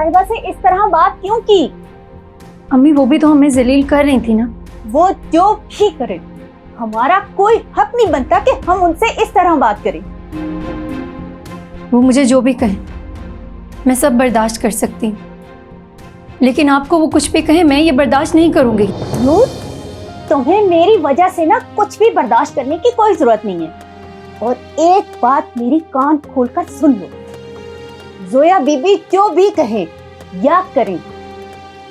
साहिबा से इस तरह बात क्यों की? अम्मी वो भी तो हमें जलील कर रही थी ना। वो जो भी करे, हमारा कोई हक नहीं बनता कि हम उनसे इस तरह बात करें। वो मुझे जो भी कहे मैं सब बर्दाश्त कर सकती हूँ, लेकिन आपको वो कुछ भी कहे मैं ये बर्दाश्त नहीं करूंगी। नूर, तुम्हें मेरी वजह से ना कुछ भी बर्दाश्त करने की कोई जरूरत नहीं है। और एक बात मेरी कान खोलकर सुन लो, जोया बीबी जो भी कहे या करें,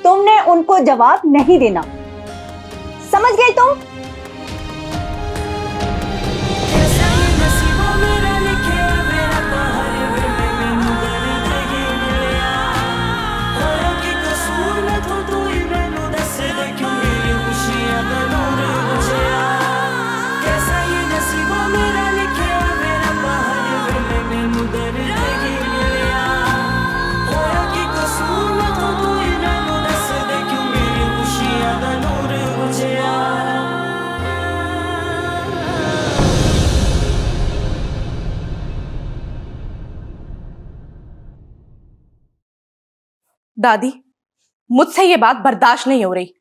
तुमने उनको जवाब नहीं देना। समझ गई तुम? दादी, मुझसे ये बात बर्दाश्त नहीं हो रही।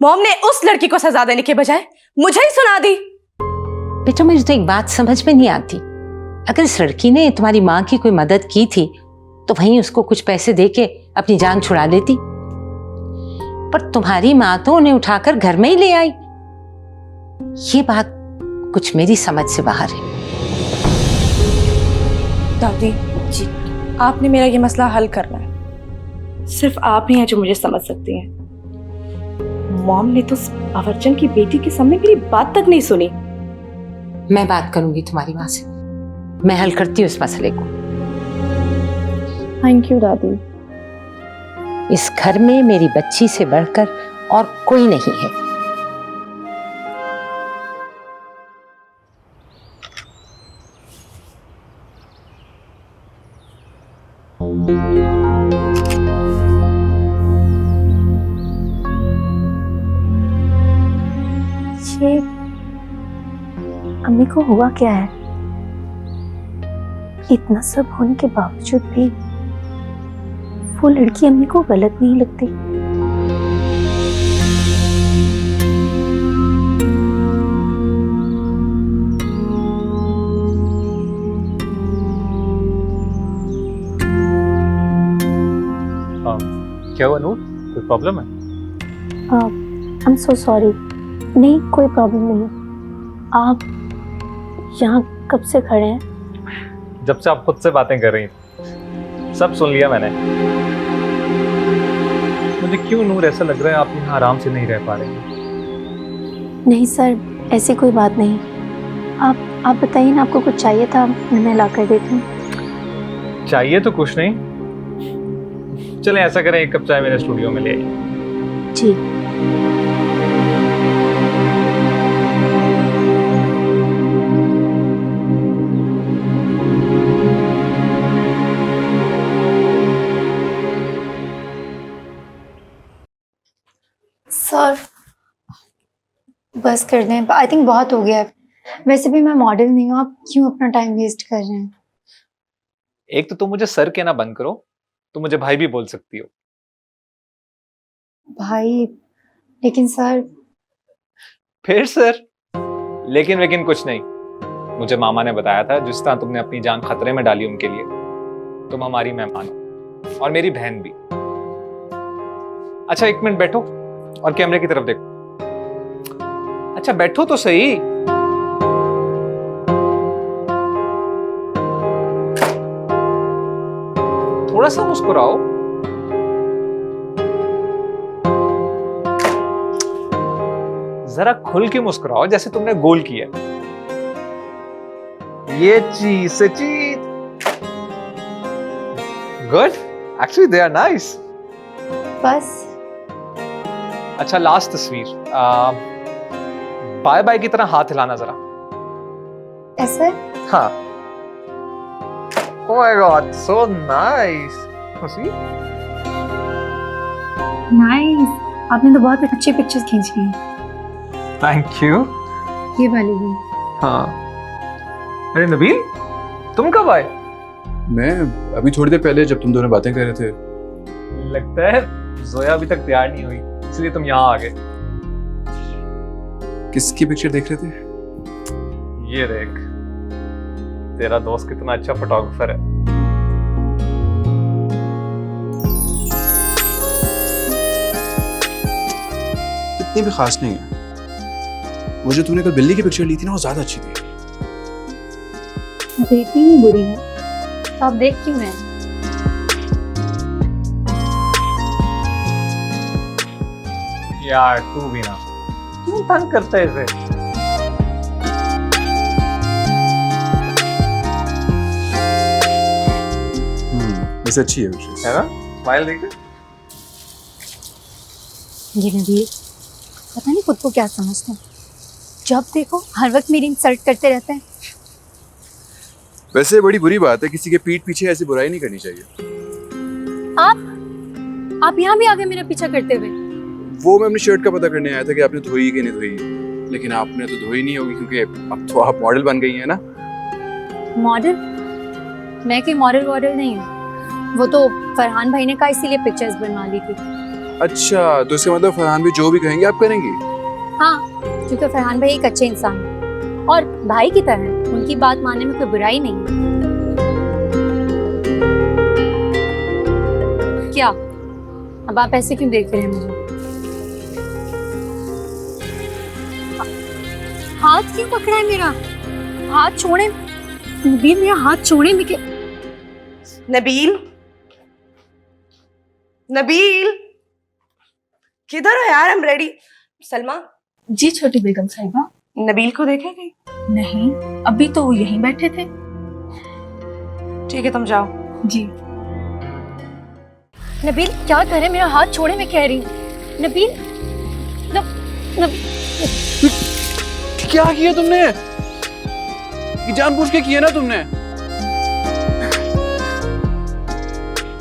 मॉम ने उस लड़की को सजा देने के बजाय मुझे ही सुना दी। बेटा मुझे तो एक बात समझ में नहीं आती, अगर इस लड़की ने तुम्हारी माँ की कोई मदद की थी तो वहीं उसको कुछ पैसे देके अपनी जान छुड़ा लेती, पर तुम्हारी माँ तो उन्हें उठाकर घर में ही ले आई। ये बात कुछ मेरी समझ से बाहर है। दादी जी, आपने मेरा ये मसला हल करना है। सिर्फ आप ही हैं जो मुझे समझ सकती हैं। मॉम ने तो बावर्चन की बेटी के सामने मेरी बात तक नहीं सुनी। मैं बात करूंगी तुम्हारी माँ से, मैं हल करती हूँ इस मसले को। थैंक यू दादी। इस घर में मेरी बच्ची से बढ़कर और कोई नहीं है। ये अम्मी को हुआ क्या है? इतना सब होने के बावजूद भी वो लड़की अम्मी को गलत नहीं लगती। क्या हुआ नूर, कोई प्रॉब्लम है? I am so sorry. नहीं, कोई प्रॉब्लम नहीं है। आप यहाँ कब से खड़े हैं? जब से आप खुद से बातें कर रही थी, सब सुन लिया मैंने। मुझे क्यों नूर ऐसा लग रहा है आप यहाँ आराम से नहीं रह पा रहे हैं? नहीं सर, ऐसी कोई बात नहीं। आप बताइए ना, आपको कुछ चाहिए था? मैं ला कर देती हूँ। चाहिए तो कुछ नहीं, चलें ऐसा करें एक कप चाय मेरे स्टूडियो में ले आइए। जी। सर बस कर दें, आई थिंक बहुत हो गया है। वैसे भी मैं मॉडल नहीं हूँ, आप क्यों अपना टाइम वेस्ट कर रहे हैं? एक तो तुम मुझे सर कहना बंद करो, तुम मुझे भाई भी बोल सकती हो। भाई? लेकिन सर। फिर सर? लेकिन कुछ नहीं। मुझे मामा ने बताया था जिस तरह तुमने अपनी जान खतरे में डाली उनके लिए, तुम हमारी मेहमान हो और मेरी बहन भी। अच्छा एक मिनट बैठो और कैमरे की तरफ देखो। अच्छा बैठो तो सही। थोड़ा सा मुस्कुराओ। जरा खुल के मुस्कुराओ जैसे तुमने गोल किया। ये चीज से चीज good, actually they are nice. बस। अच्छा लास्ट तस्वीर, बाय बाय की तरह हाथ हिलाना जरा। ऐसे? हाँ। Oh my God, so nice. See? Nice, आपने तो बहुत अच्छी पिक्चर्स खींची हैं। Thank you. ये वाली भी। हाँ। अरे नबील, तुम कब आए? मैं अभी थोड़ी देर पहले, जब तुम दोनों बातें कर रहे थे लगता है जोया अभी तक तैयार नहीं हुई, इसलिए तुम यहाँ आ गए। किसकी पिक्चर देख रहे थे? ये देख, तेरा दोस्त कितना अच्छा फोटोग्राफर है। इतनी भी खास नहीं है। वो जो तूने कल बिल्ली की पिक्चर ली थी ना, वो ज्यादा अच्छी थी। बेटी ही बुरी है, आप देख क्यों हैं? यार तू भी ना, क्यों तंग करता है इसे? वैसे अच्छी है पिक्चर। है ना? स्माइल देख। ये नबील पता नहीं खुद को क्या समझते हैं, जब देखो हर वक्त मेरी इंसल्ट करते रहते हैं। वैसे बड़ी बुरी बात है, किसी के पीठ पीछे ऐसी बुराई नहीं करनी चाहिए। आप यहाँ भी आगे मेरा पीछा करते हुए। वो मैं अपनी शर्ट का पता करने आया था कि आपने धोई कि नहीं धोई, लेकिन आपने तो धोई नहीं होगी क्योंकि अब तो आप मॉडल बन गई हैं ना। मॉडल? मैं कोई मॉडल नहीं हूँ, वो तो फरहान भाई ने कहा इसीलिए पिक्चर्स बनवा ली थी। अच्छा, तो इसका मतलब फरहान भी जो भी कहेंगे आप करेंगी? हाँ, क्योंकि फरहान भाई एक अच्छे इंसान है और भाई की तरह उनकी बात मानने में कोई बुराई नहीं है। क्या अब आप ऐसे क्यों देख रहे हैं मुझे? हाथ क्यों पकड़ा है मेरा? हाथ छोड़े नबील, मेरा हाथ छोड़े। नबील, नबील किधर हो यार? I'm ready. सलमा। जी छोटी बेगम साहिबा। नबील को देखे कहीं? नहीं, अभी तो वो यहीं बैठे थे। ठीक है, तुम जाओ। जी। नबील क्या करे? मेरा हाथ छोड़े, मैं कह रही हूँ। नबील क्या किया तुमने? ये जानबूझ के किया ना तुमने?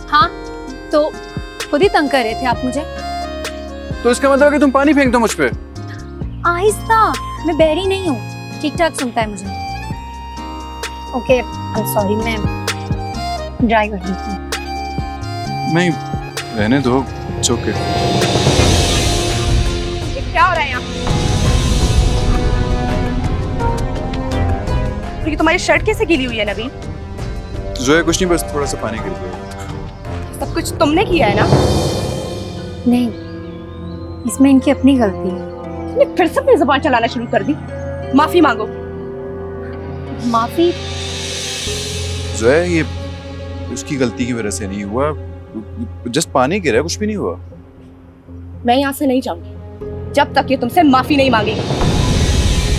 हाँ, तो खुद ही तंग कर रहे थे आप मुझे। तो इसका मतलब कि तुम पानी फेंक दो मुझ पे? आहिस्ता, मैं बहरी नहीं हूँ, ठीक ठाक सुनता है मुझे। ओके, आई एम सॉरी, मैं ड्राई कर देती हूँ। नहीं, रहने दो, इट्स ओके। क्या हो रहा है यहाँ? ये तुम्हारी शर्ट कैसे गीली हुई है नबील? जोया कुछ नहीं, बस थोड़ा सा पानी गिर गया। सब कुछ तुमने किया है ना? नहीं, इसमें इनकी अपनी गलती है। तुमने फिर से अपनी जुबान चलाना शुरू कर दी। माफी मांगो। माफी? जोया, ये उसकी गलती की वजह से नहीं हुआ, जस्ट पानी गिरा, कुछ भी नहीं हुआ। मैं यहाँ से नहीं जाऊंगी जब तक ये तुमसे माफी नहीं मांगेगी।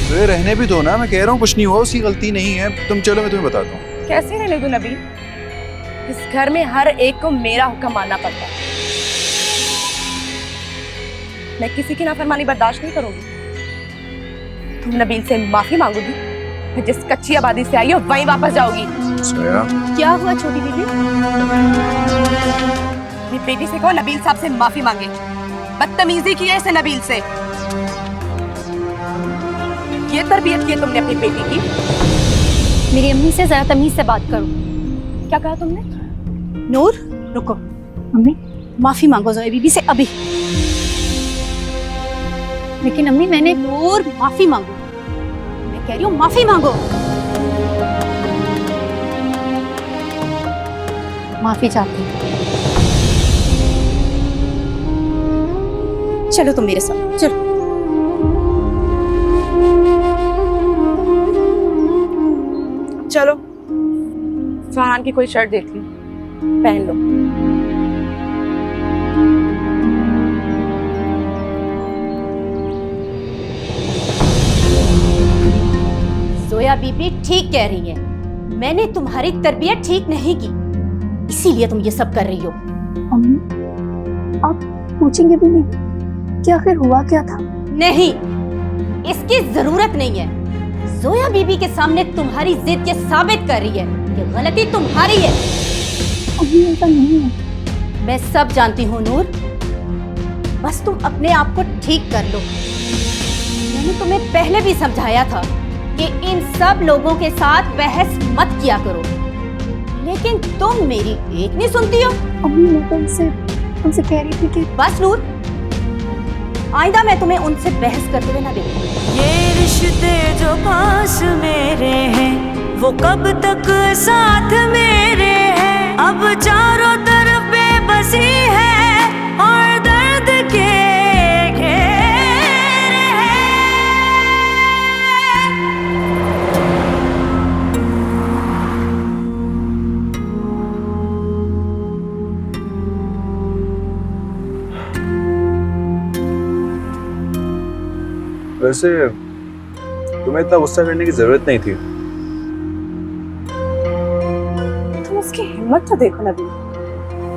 जोया रहने भी दो ना, मैं कह रहा हूँ कुछ नहीं हुआ, उसकी गलती नहीं है। तुम चलो, मैं तुम्हें बताता हूँ। कैसे रहने दूं नबील? इस घर में हर एक को मेरा हुक्म मानना पड़ता है। मैं किसी की नाफरमानी बर्दाश्त नहीं करूंगी। तुम नबील से माफी मांगोगी, फिर जिस कच्ची आबादी से आई हो वहीं वापस जाओगी। जोया, क्या हुआ छोटी बीबी? अपनी बेटी से कहो नबील साहब से माफी मांगे। बदतमीजी की है इसे नबील से। ये तरबियत की है तुमने अपनी बेटी की? मेरी अम्मी से जरा तमीज से बात करो। क्या कहा तुमने? नूर रुको, अम्मी, माफी मांगो जोया बीबी से अभी। लेकिन अम्मी मैंने नूर माफी मांगो, मैं कह रही हूँ माफी मांगो। माफी चाहती हूँ। चलो तुम मेरे साथ चलो। चलो फरहान की कोई शर्ट देख ली, पहन लो। जोया बीबी ठीक कह रही है, मैंने तुम्हारी तरबियत ठीक नहीं की, इसीलिए तुम ये सब कर रही हो। अम्मी, आप पूछेंगे भी नहीं कि आखिर हुआ क्या था? नहीं, इसकी जरूरत नहीं है। जोया बीबी के सामने तुम्हारी जिद ये साबित कर रही है कि गलती तुम्हारी है। अम्मी ऐसा नहीं है। मैं सब जानती हूँ नूर, बस तुम अपने आप को ठीक कर लो। मैंने तुम्हें पहले भी समझाया था कि इन सब लोगों के साथ बहस मत किया करो, लेकिन तुम मेरी एक नहीं सुनती हो। अम्मी मैं तो इनसे तुमसे कह रही थी कि बस नूर, आइंदा मैं तुम्हें उनसे बहस करते हुए ना देखूंगी। ये रिश्ते जो पास मेरे हैं वो कब तक साथ मेरे हैं। अब चारों तरफ बेबसी है और दर्द के घेरे हैं। वैसे तुम्हें इतना गुस्सा करने की जरूरत नहीं थी। तुम उसकी हिम्मत तो देखो नबील,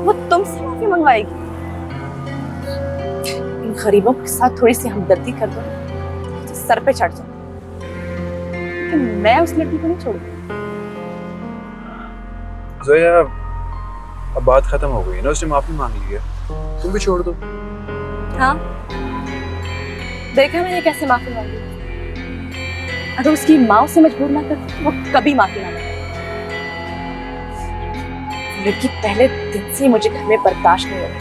वो तुमसे माफी मंगवाएगी। इन गरीबों के साथ थोड़ी सी हमदर्दी कर दो तो सर पे चढ़ जाओ, लेकिन मैं उस लड़की को नहीं छोड़ूंगी। जोया, अब बात खत्म हो गई ना, उसने माफी मांग ली है, तुम भी छोड़ दो। हाँ, देखा मैंने कैसे माफी मांगी। अगर उसकी माँ उसे मजबूर ना करती तो वो कभी माफी ना मांगती। लड़की पहले दिन से ही मुझे घर में बर्दाश्त नहीं हो रही।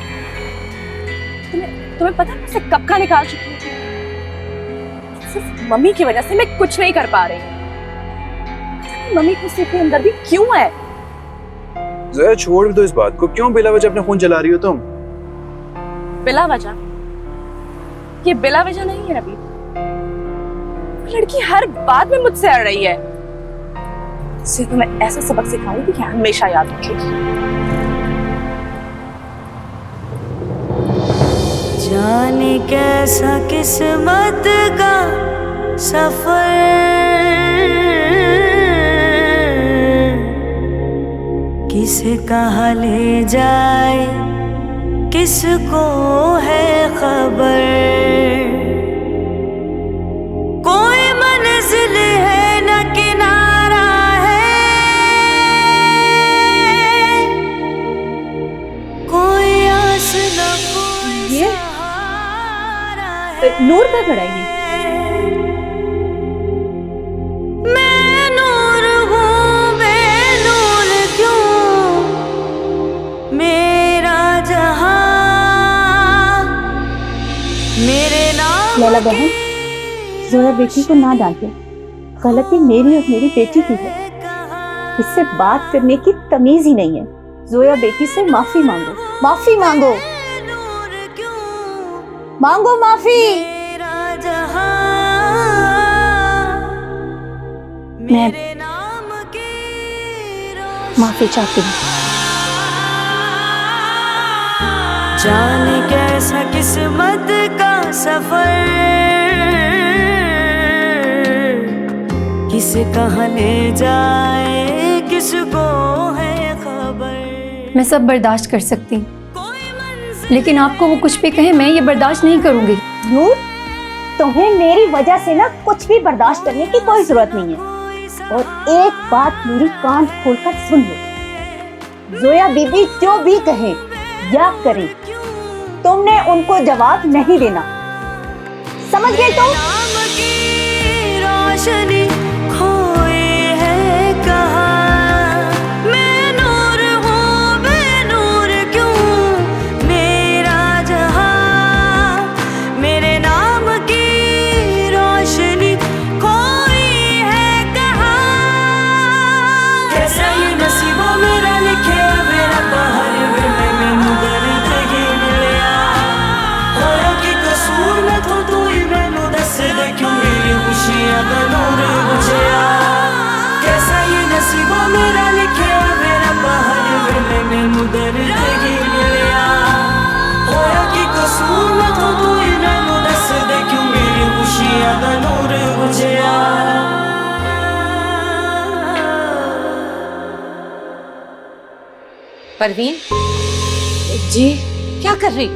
तुम्हें पता है उसे कब का निकाल चुकी हूँ। सिर्फ मम्मी की वजह से मैं कुछ नहीं कर पा रही हूँ। मम्मी को सिर्फ अंदर भी क्यों है? जोया छोड़ भी दो इस बात को, क्यों बिला वजह अपने खून जला रही हो तुम? बिला वजह? ये बिला वजह नहीं है रवि। लड़की हर बात में मुझसे अड़ रही है। इसे तो मैं ऐसा सबक सिखाऊंगी कि हमेशा याद रखेगी। जाने कैसा किस्मत का सफर किसे कहाँ ले जाए किसको है खबर। कोई मंजिल है न किनारा है, कोई आस न कोई ये? सहारा है। नूर का खड़ा है ये। मैं नूर हूँ बेनूर क्यों मेरा जहां मेरे नाम लैला बहन, जोया बेटी को ना डांटे, गलती मेरी और मेरी बेटी की है। इससे बात करने की तमीज ही नहीं है। जोया बेटी से माफी मांगो, माफी मांगो, नूर क्यों मांगो माफी। मेरा जहां मैं मेरे नाम की माफी चाहती हूँ। जाने कैसा किस्मत का सफर किसे कहाँ ले जाए किसको है खबर। मैं सब बर्दाश्त कर सकती हूँ, कोई मंजिल लेकिन आपको वो कुछ भी कहे मैं ये बर्दाश्त नहीं करूंगी। नूर, तुम्हें मेरी वजह से ना कुछ भी बर्दाश्त करने की कोई जरूरत नहीं है। और एक बात मेरी कान खोलकर सुन लो, जोया बीबी जो भी कहे या करे, तुमने उनको जवाब नहीं देना, समझ गए तुम? नाम की रोशनी खोई है कहाँ। मैं नूर हूँ बेनूर क्यों मेरा जहां मेरे नाम की रोशनी खोई है कहाँ। कैसा ये नसीबों मेरा लिखे मेरा बाहर मैनू दर्द ही मिलिया। होया कि कसूर मैं तो तू ही मैनू दस दे क्यों मेरी खुशियां दा नूर बुझिया। कैसा ये नसीबों मेरा लिखे मेरा बाहर मैनू दर्द ही मिलिया। होया कि कसूर मैं तो तू ही मैनू दस दे क्यों मेरी खुशियां दा नूर बुझिया। परवीन, जी क्या कर रही?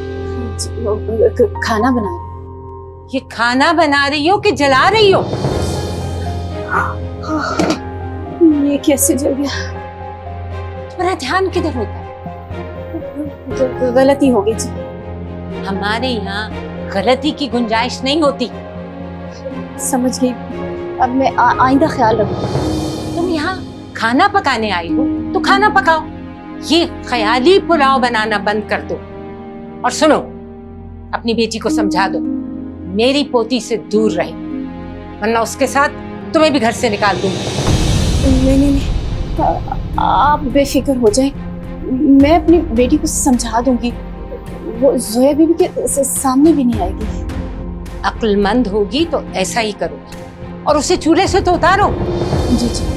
खाना बना। ये खाना बना रही हो कि जला रही हो? ये कैसे जल गया? तुम्हारा ध्यान किधर होता है? गलती हो गई जी। हमारे यहाँ गलती की गुंजाइश नहीं होती। समझ गई, अब मैं आइंदा ख्याल रखूंगी। तुम यहाँ खाना पकाने आई हो तो खाना पकाओ। ये ख्याली पुलाव बनाना बंद कर दो। और सुनो, अपनी बेटी को समझा दो मेरी पोती से दूर रहे, वरना उसके साथ तुम्हें भी घर से निकाल दूंगी। नहीं, आप बेफिक्र हो जाएं, मैं अपनी बेटी को समझा दूंगी, वो जोया बीबी के सामने भी नहीं आएगी। अक्लमंद होगी तो ऐसा ही करोगी, और उसे चूल्हे से तो उतारो। जी जी।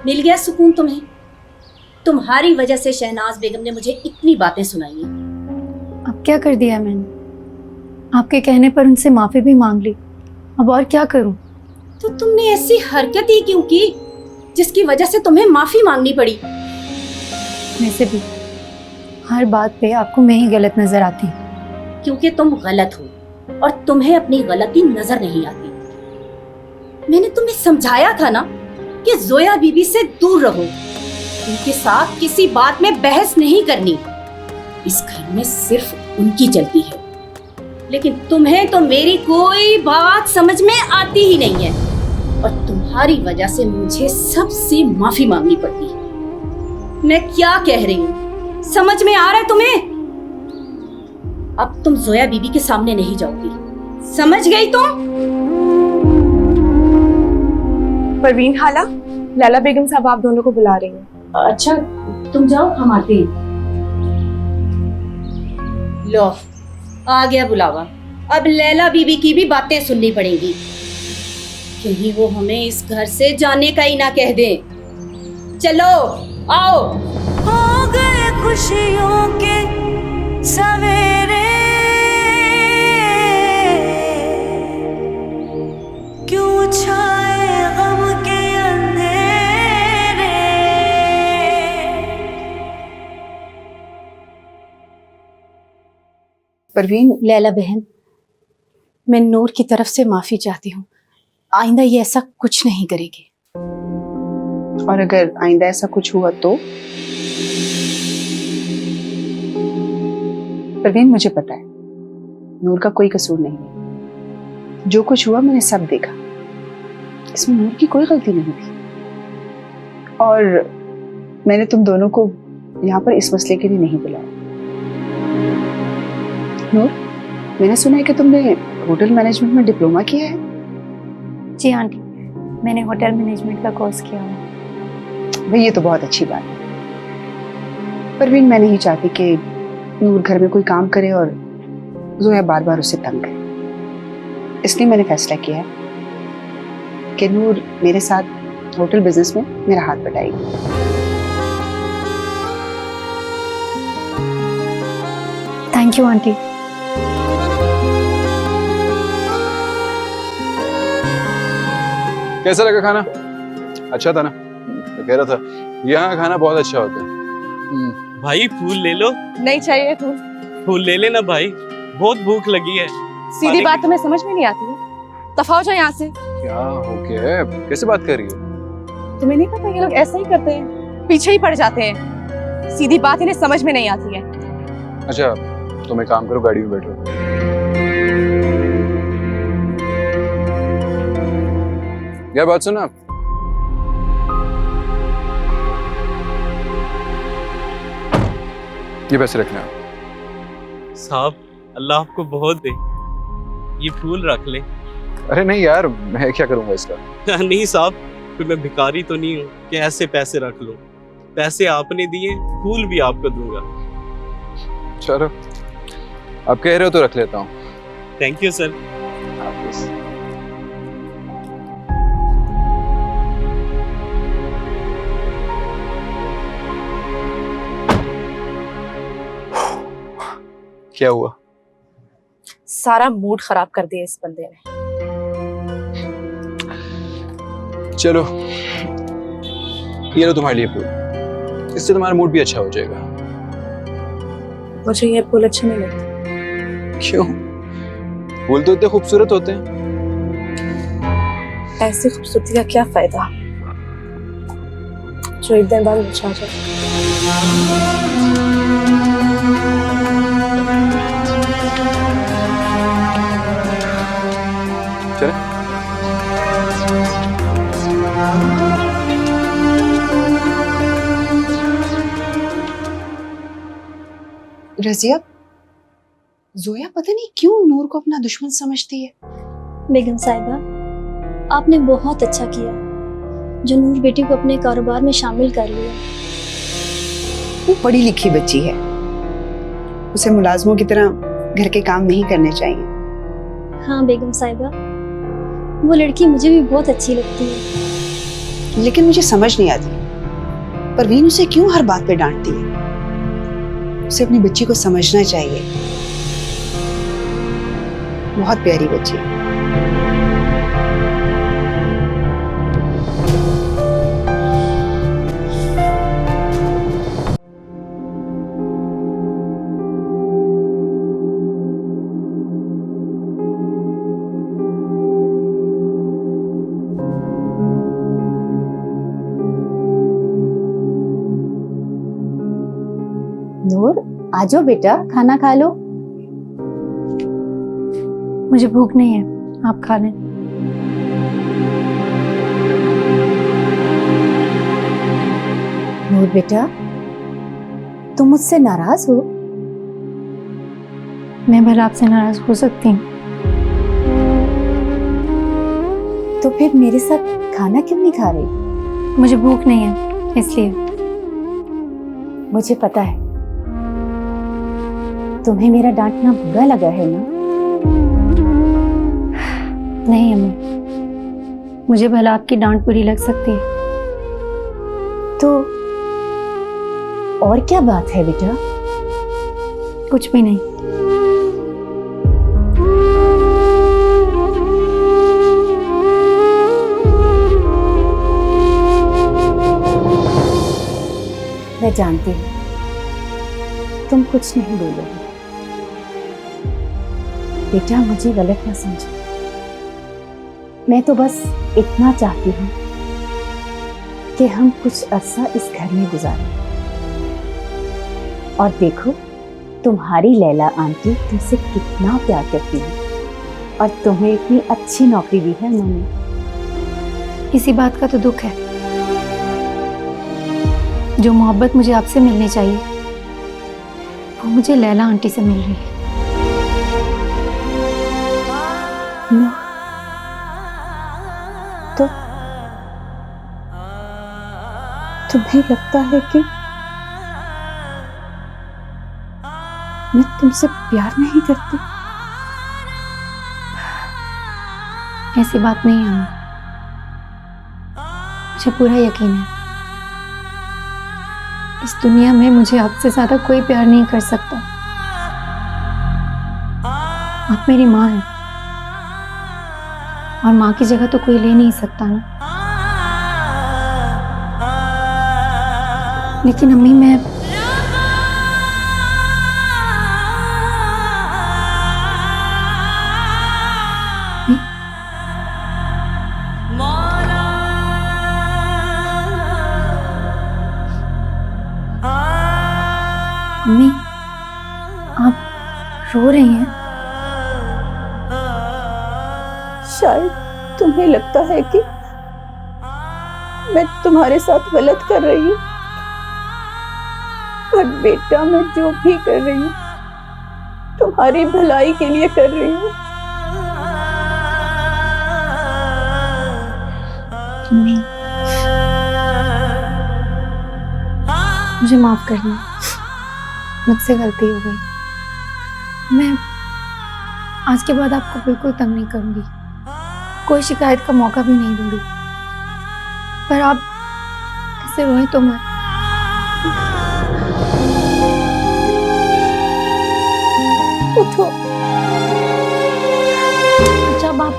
मिल गया सुकून तुम्हें? तुम्हारी वजह से शहनाज बेगम ने मुझे इतनी बातें सुनाई हैं। अब क्या कर दिया मैंने? आपके कहने पर उनसे माफी भी मांग ली, अब और क्या करूं? तो तुमने ऐसी हरकत ही क्यों की जिसकी वजह से तुम्हें माफी मांगनी पड़ी? वैसे भी हर बात पे आपको मैं ही गलत नजर आती हूँ। क्योंकि तुम गलत हो और तुम्हें अपनी गलती नजर नहीं आती। मैंने तुम्हें समझाया था ना कि जोया बीबी से दूर रहो, उनके साथ किसी बात में बहस नहीं करनी। इस घर में सिर्फ उनकी चलती है, लेकिन तुम्हें तो मेरी कोई बात समझ में आती ही नहीं है, और तुम्हारी वजह से मुझे सबसे माफी मांगनी पड़ती है। मैं क्या कह रही हूँ समझ में आ रहा है तुम्हें? अब तुम जोया बीबी के सामने नहीं जाओगी, समझ गई तुम? परवीन खाला, लैला बेगम साहब आप दोनों को बुला रही हैं। अच्छा तुम जाओ, हम आते हैं। लो आ गया बुलावा। अब लैला बीबी की भी बातें सुननी पड़ेगी, कहीं वो हमें इस घर से जाने का ही ना कह दे। चलो आओ। हो गए खुशियों के सवेरे, क्यों छाए गम के अंधेरे। परवीन, लैला बहन, मैं नूर की तरफ से माफी चाहती हूँ, आइंदा ये ऐसा कुछ नहीं करेगी। और अगर आइंदा ऐसा कुछ हुआ तो? परवीन, मुझे पता है नूर का कोई कसूर नहीं है। जो कुछ हुआ मैंने सब देखा, इसमें नूर की कोई गलती नहीं थी। और मैंने तुम दोनों को यहाँ पर इस मसले के लिए नहीं बुलाया। नूर, मैंने सुना है कि तुमने होटल मैनेजमेंट में डिप्लोमा किया है। जी आंटी, मैंने होटल मैनेजमेंट का कोर्स किया हुआ है। भाई ये तो बहुत अच्छी बात है। परवीन, मैं नहीं चाहती कि नूर घर में कोई काम करे और जोया बार बार उसे तंग करे। इसलिए मैंने फैसला किया है कि नूर मेरे साथ होटल बिजनेस में मेरा हाथ बटाएगी। Thank you aunty. कैसा लगा खाना? अच्छा था ना? मैं कह रहा था यहाँ का खाना बहुत अच्छा होता है। भाई फूल ले लो। नहीं चाहिए फूल। फूल ले लेना भाई, बहुत भूख लगी है। सीधी बात तुम्हें समझ में नहीं आती है? दफा हो जाओ यहाँ से। क्या हो गया है? कैसे बात कर रही हो? तुम्हें नहीं पता ये लोग ऐसा ही करते हैं, पीछे ही पड़ जाते हैं। सीधी बात इन्हें समझ में नहीं आती है। अच्छा तुम एक काम करो, गाड़ी में बैठो। यार बात सुना, ये पैसे रखना। साहब अल्लाह आपको बहुत दे, ये फूल रख ले। अरे नहीं यार, मैं क्या करूंगा इसका? नहीं साहब, फिर मैं भिखारी तो नहीं हूँ कि ऐसे पैसे रख लो। पैसे आपने दिए, फूल भी आपको दूंगा। चलो आप कह रहे हो तो रख लेता हूँ। Thank you sir. क्या हुआ? सारा मूड खराब कर दिया इस बंदे ने। चलो ये लो तुम्हारे लिए फूल, इससे तुम्हारा मूड भी अच्छा हो जाएगा। मुझे ये फूल अच्छे नहीं लगते। क्यों? फूल तो इतने खूबसूरत होते हैं। ऐसी खूबसूरती का क्या फायदा जो एक दिन बाद मुरझा जाए। चले? रजिया, जोया पता नहीं क्यों नूर को अपना दुश्मन समझती है। बेगम साहिबा, आपने बहुत अच्छा किया जो नूर बेटी को अपने कारोबार में शामिल कर लिया। वो पढ़ी लिखी बच्ची है, उसे मुलाजमों की तरह घर के काम नहीं करने चाहिए। हाँ बेगम साहिबा, वो लड़की मुझे भी बहुत अच्छी लगती है। लेकिन मुझे समझ नहीं आती परवीन उसे क्यों हर बात पे डांटती है। उसे अपनी बच्ची को समझना चाहिए, बहुत प्यारी बच्ची है। नूर, आजो बेटा, खाना खा लो। मुझे भूख नहीं है, आप खा लें। नूर बेटा, तुम मुझसे नाराज हो? मैं भला आपसे नाराज हो सकती हूँ? तो फिर मेरे साथ खाना क्यों नहीं खा रही? मुझे भूख नहीं है इसलिए। मुझे पता है तुम्हें मेरा डांटना बुरा लगा है ना? नहीं अम्मी, मुझे भला आपकी डांट बुरी लग सकती है। तो और क्या बात है बेटा? कुछ भी नहीं। मैं जानती हूँ तुम कुछ नहीं बोलोगे। बेटा, मुझे गलत ना समझो, मैं तो बस इतना चाहती हूँ कि हम कुछ अरसा इस घर में गुजारें। और देखो, तुम्हारी लैला आंटी तुमसे कितना प्यार करती है और तुम्हें इतनी अच्छी नौकरी दी है उन्होंने। इसी बात का तो दुख है। जो मोहब्बत मुझे आपसे मिलनी चाहिए वो मुझे लैला आंटी से मिल रही है। ना, तो तुम्हें लगता है कि मैं तुमसे प्यार नहीं करती? ऐसी बात नहीं है अम्मा, मुझे पूरा यकीन है इस दुनिया में मुझे आपसे ज्यादा कोई प्यार नहीं कर सकता। आप मेरी माँ हैं और माँ की जगह तो कोई ले नहीं सकता ना। लेकिन अम्मी, मैं अम्मी, आप रो रही हैं? शायद तुम्हें लगता है कि मैं तुम्हारे साथ गलत कर रही हूँ, पर बेटा, मैं जो भी कर रही हूँ तुम्हारी भलाई के लिए कर रही हूँ। अम्मी, मुझे माफ करना, मुझसे गलती हो गई। मैं आज के बाद आपको बिल्कुल तंग नहीं करूंगी, कोई शिकायत का मौका भी नहीं दूंगी। पर आप ऐसे रोएं तो मत। उठो। जब आप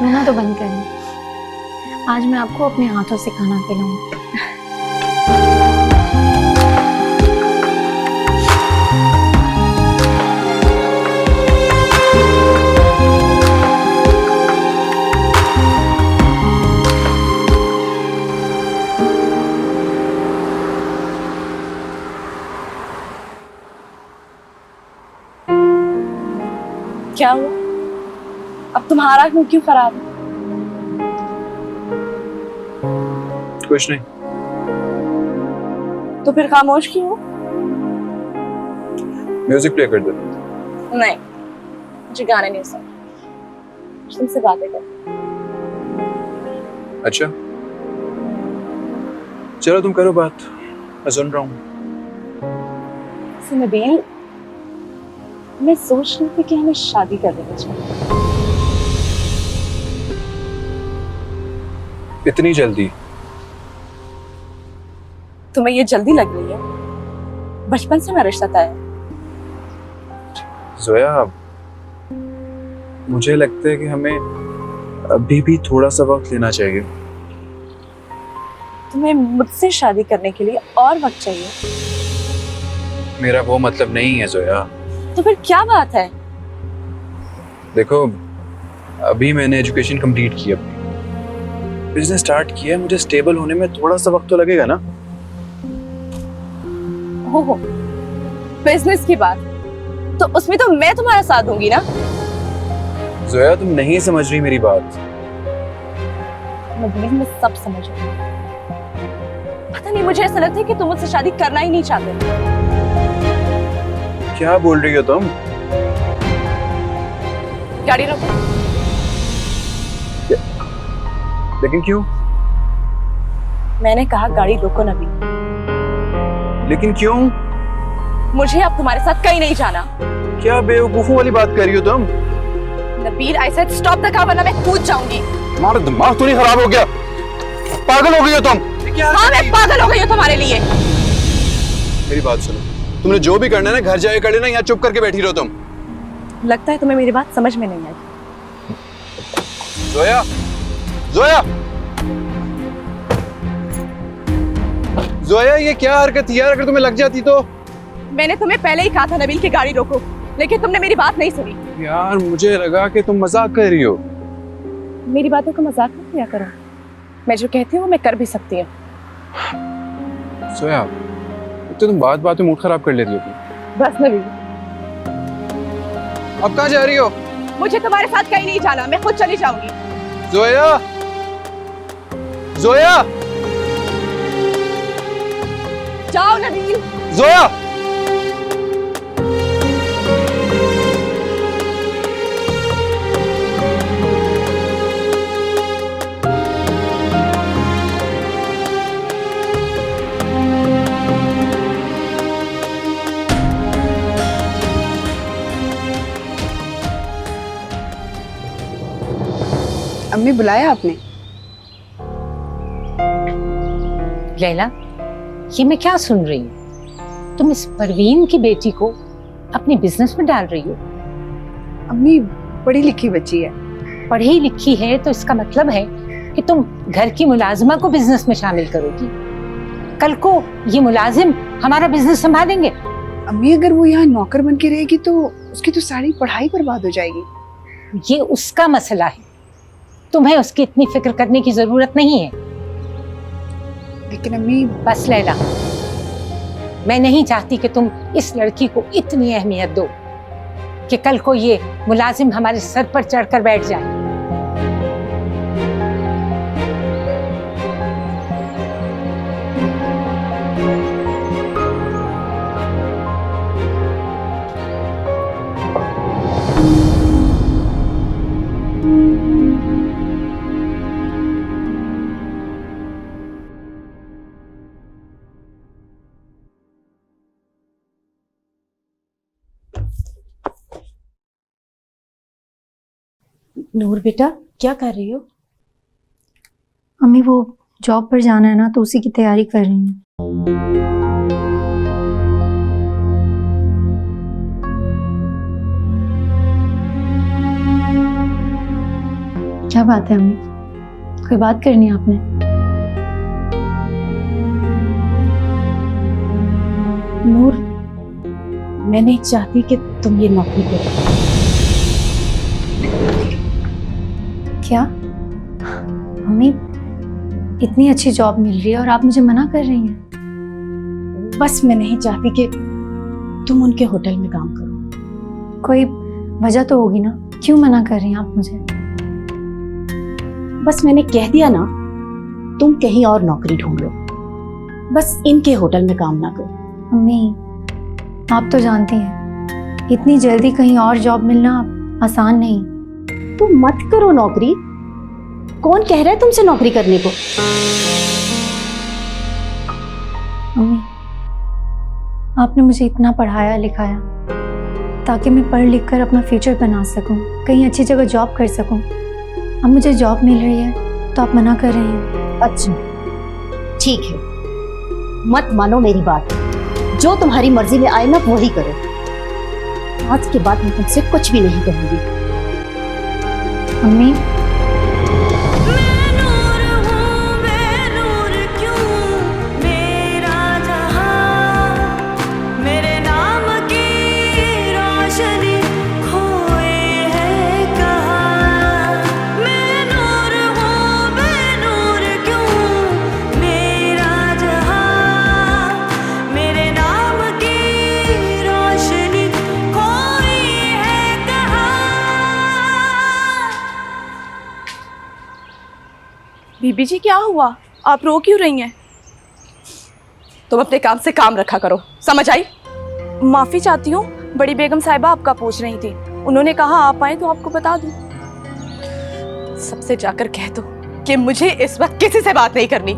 रोना तो बंद करें, आज मैं आपको अपने हाथों से खाना खिलाऊंगी। क्या हुआ? अब तुम्हारा मूड क्यों खराब है? कुछ नहीं। तो फिर खामोश क्यों हो? म्यूजिक प्ले कर दे। नहीं, मुझे गाने नहीं सुनना, तुमसे बातें कर। अच्छा चलो तुम करो बात, मैं सुन रहा हूँ। नबील, मैं सोच रही थी कि हमें शादी कर देनी चाहिए। इतनी जल्दी? तुम्हें ये जल्दी लग रही है? बचपन से मेरा रिश्ता तय है। जोया, मुझे लगता है कि हमें अभी भी थोड़ा सा वक्त लेना चाहिए। तुम्हें मुझसे शादी करने के लिए और वक्त चाहिए? मेरा वो मतलब नहीं है जोया। तो फिर क्या बात है? देखो, अभी मैंने एजुकेशन कंप्लीट की, अपनी बिजनेस स्टार्ट किया है, मुझे स्टेबल होने में थोड़ा सा वक्त तो लगेगा ना। हो बिजनेस की बात, तो उसमें तो मैं तुम्हारा साथ दूंगी ना। जोया, तुम नहीं समझ रही मेरी बात। नबील, मैं सब समझ रही हूँ। पता नहीं, मुझे ऐसा लगता है कि तुम मुझसे शादी करना ही नहीं चाहते। क्या बोल रही हो तुम? गाड़ी रोको। लेकिन क्यों? मैंने कहा गाड़ी रोको नबील। लेकिन क्यों? मुझे अब तुम्हारे साथ कहीं नहीं जाना। क्या बेवकूफों वाली बात कर रही हो तुम? Nabeel, I said stop the car वरना मैं कूद जाऊंगी। तुम्हारा दिमाग तो नहीं खराब हो गया? पागल हो गई हो तुम? हाँ, मैं पागल हो गई हूँ तुम्हारे लिए। मेरी बात सुनो, तुमने जो भी करना है ना घर जाके कर लेना, यहाँ चुप करके बैठी रहो तुम। लगता है तुम्हें मेरी बात समझ में नहीं आई। जोया, जोया, जोया, ये क्या हरकत थी यार? अगर तुम्हें लग जाती तो? मैंने तुम्हें पहले ही कहा था नबील कि गाड़ी रोको, लेकिन तुमने मेरी बात नहीं सुनी। यार मुझे लगा कि तुम मजाक कर रही हो। मेरी बातों का मजाक मत किया करो। मैं जो कहती हूँ वो मैं कर भी सकती हूँ। जोया, तो तुम बात बात में मूड खराब कर लेती हो तुम। बस नबील, अब कहाँ जा रही हो? मुझे तुम्हारे साथ कहीं नहीं जाना, मैं खुद चली जाऊंगी। जोया, जोया, जाओ नबील। जोया। अम्मी, बुलाया आपने? लैला, ये मैं क्या सुन रही हूँ? तुम इस परवीन की बेटी को अपने बिजनेस में डाल रही हो? अम्मी पढ़ी लिखी बच्ची है। पढ़ी लिखी है तो इसका मतलब है कि तुम घर की मुलाजिमा को बिजनेस में शामिल करोगी। कल को ये मुलाजिम हमारा बिजनेस संभालेंगे। अम्मी, अगर वो यहाँ नौकर बन के रहेगी तो उसकी तो सारी पढ़ाई बर्बाद हो जाएगी। ये उसका मसला है, तुम्हें उसकी इतनी फिक्र करने की जरूरत नहीं है। लेकिन अम्मी, बस लैला, मैं नहीं चाहती कि तुम इस लड़की को इतनी अहमियत दो कि कल को ये मुलाजिम हमारे सर पर चढ़कर बैठ जाए। नूर बेटा, क्या कर रही हो? अम्मी, वो जॉब पर जाना है ना, तो उसी की तैयारी कर रही हूँ। क्या बात है अम्मी, कोई बात करनी है आपने? नूर, मैं नहीं चाहती कि तुम ये नौकरी करो। क्या अम्मी, इतनी अच्छी जॉब मिल रही है और आप मुझे मना कर रही हैं? बस मैं नहीं चाहती कि तुम उनके होटल में काम करो। कोई वजह तो होगी ना, क्यों मना कर रही हैं आप मुझे? बस मैंने कह दिया ना, तुम कहीं और नौकरी ढूंढ लो, बस इनके होटल में काम ना करो। मम्मी, आप तो जानती हैं इतनी जल्दी कहीं और जॉब मिलना आसान नहीं। तुम मत करो नौकरी, कौन कह रहा है तुमसे नौकरी करने को? मम्मी, आपने मुझे इतना पढ़ाया लिखाया ताकि मैं पढ़ लिख कर अपना फ्यूचर बना सकूं, कहीं अच्छी जगह जॉब कर सकूं। अब मुझे जॉब मिल रही है तो आप मना कर रहे हैं। अच्छा ठीक है, मत मानो मेरी बात, जो तुम्हारी मर्जी में आए ना वही करो। आज के बाद मैं तुमसे कुछ भी नहीं कहूंगी। मम्मी, बीबी जी क्या हुआ, आप रो क्यों रही हैं? तुम अपने काम से काम रखा करो, समझ आई? माफी चाहती हूँ, बड़ी बेगम साहिबा आपका पूछ रही थी, उन्होंने कहा आप आए तो आपको बता दूं। सबसे जाकर कह दो कि मुझे इस वक्त किसी से बात नहीं करनी।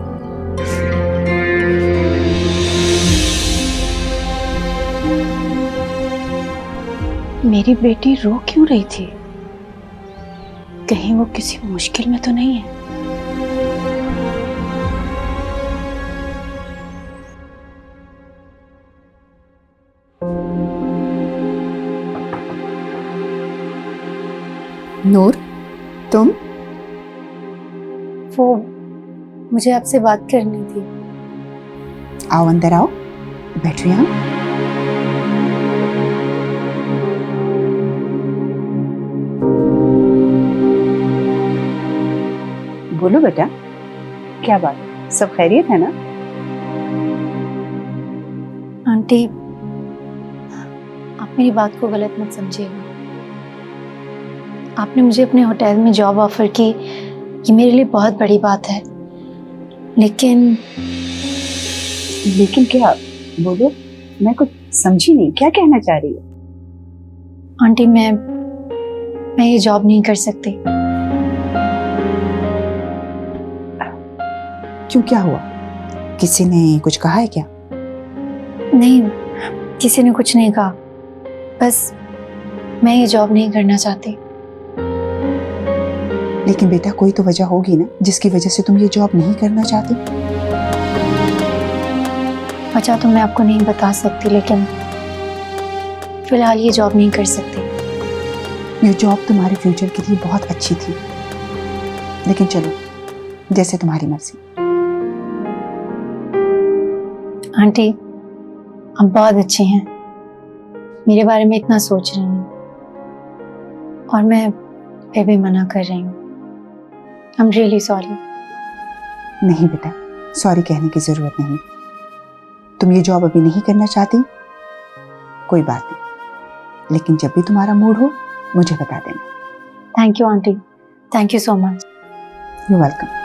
मेरी बेटी रो क्यों रही थी? कहीं वो किसी मुश्किल में तो नहीं है? नूर, तुम? वो मुझे आपसे बात करनी थी। आओ अंदर आओ, बैठो यहाँ। बोलो बेटा, क्या बात, सब खैरियत है ना? आंटी, आप मेरी बात को गलत मत समझिएगा। आपने मुझे अपने होटल में जॉब ऑफर की, ये मेरे लिए बहुत बड़ी बात है, लेकिन क्या? बोलो, मैं कुछ समझी नहीं, क्या कहना चाह रही हो? आंटी, मैं ये जॉब नहीं कर सकती। क्यों, क्या हुआ? किसी ने कुछ कहा है क्या? नहीं, किसी ने कुछ नहीं कहा, बस मैं ये जॉब नहीं करना चाहती। लेकिन बेटा, कोई तो वजह होगी ना जिसकी वजह से तुम ये जॉब नहीं करना चाहती। वजह तो मैं आपको नहीं बता सकती, लेकिन फिलहाल ये जॉब नहीं कर सकती। ये जॉब तुम्हारे फ्यूचर के लिए बहुत अच्छी थी, लेकिन चलो, जैसे तुम्हारी मर्जी। आंटी, आप बहुत अच्छी हैं, मेरे बारे में इतना सोच रही हैं, और मैं फिर भी मना कर रही हूँ। I'm really sorry। नहीं बेटा, सॉरी कहने की जरूरत नहीं। तुम ये जॉब अभी नहीं करना चाहती, कोई बात नहीं, लेकिन जब भी तुम्हारा मूड हो मुझे बता देना। Thank you aunty, thank you so much. You welcome.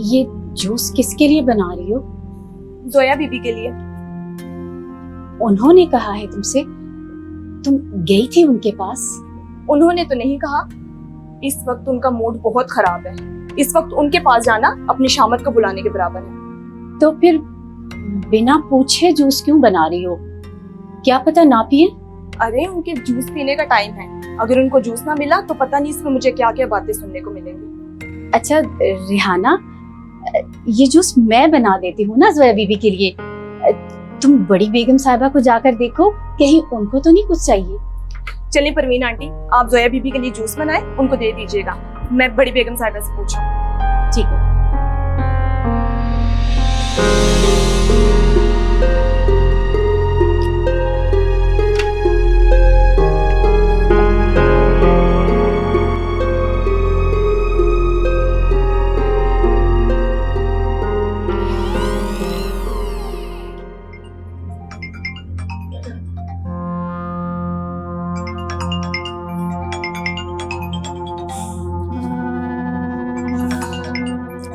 ये जूस किसके लिए बना रही हो? जोया बीबी के लिए। उन्होंने कहा है तुमसे? तुम गई थी उनके पास? उन्होंने तो नहीं कहा, इस वक्त उनका मूड बहुत खराब है, इस वक्त उनके पास जाना अपनी शामत को बुलाने के बराबर है। तो फिर बिना पूछे जूस क्यों बना रही हो? क्या पता ना पिए। अरे उनके जूस पीने का टाइम है, अगर उनको जूस ना मिला तो पता नहीं इसमें मुझे क्या क्या बातें सुनने को मिलेंगी। अच्छा रिहाना, ये जूस मैं बना देती हूँ ना जोया बीबी के लिए। तुम बड़ी बेगम साहिबा को जाकर देखो, कहीं उनको तो नहीं कुछ चाहिए। चलिए परवीन आंटी, आप जोया बीबी के लिए जूस बनाए, उनको दे दीजिएगा। मैं बड़ी बेगम साहिबा से पूछूं। ठीक है।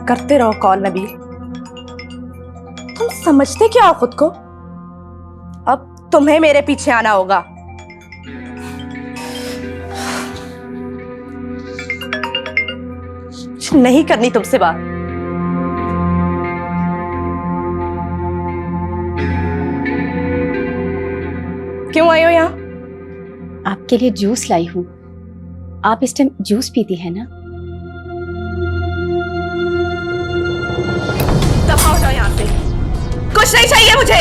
करते रहो कॉल नबील, तुम समझते क्या हो खुद को? अब तुम्हें मेरे पीछे आना होगा। नहीं करनी तुमसे बात। क्यों आई हो यहाँ? आपके लिए जूस लाई हूँ। आप इस टाइम जूस पीती है ना? दफा हो जाओ यहाँ से, कुछ नहीं चाहिए मुझे।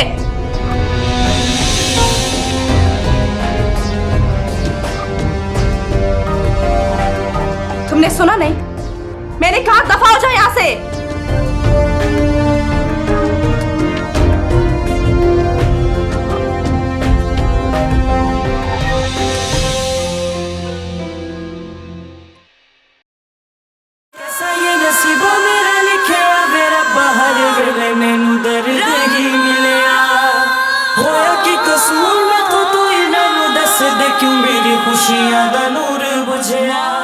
तुमने सुना नहीं? मैंने कहा दफा हो जाओ यहाँ से। कैसा ये नसीबा मेरा लिखिया वे रब्बा, हर वेले मैनू दर्द ही मिलिया। होया कि कसूर मैं तो तू ही मैनू दस दे, क्यों मेरी खुशियां दा नूर बुझिया।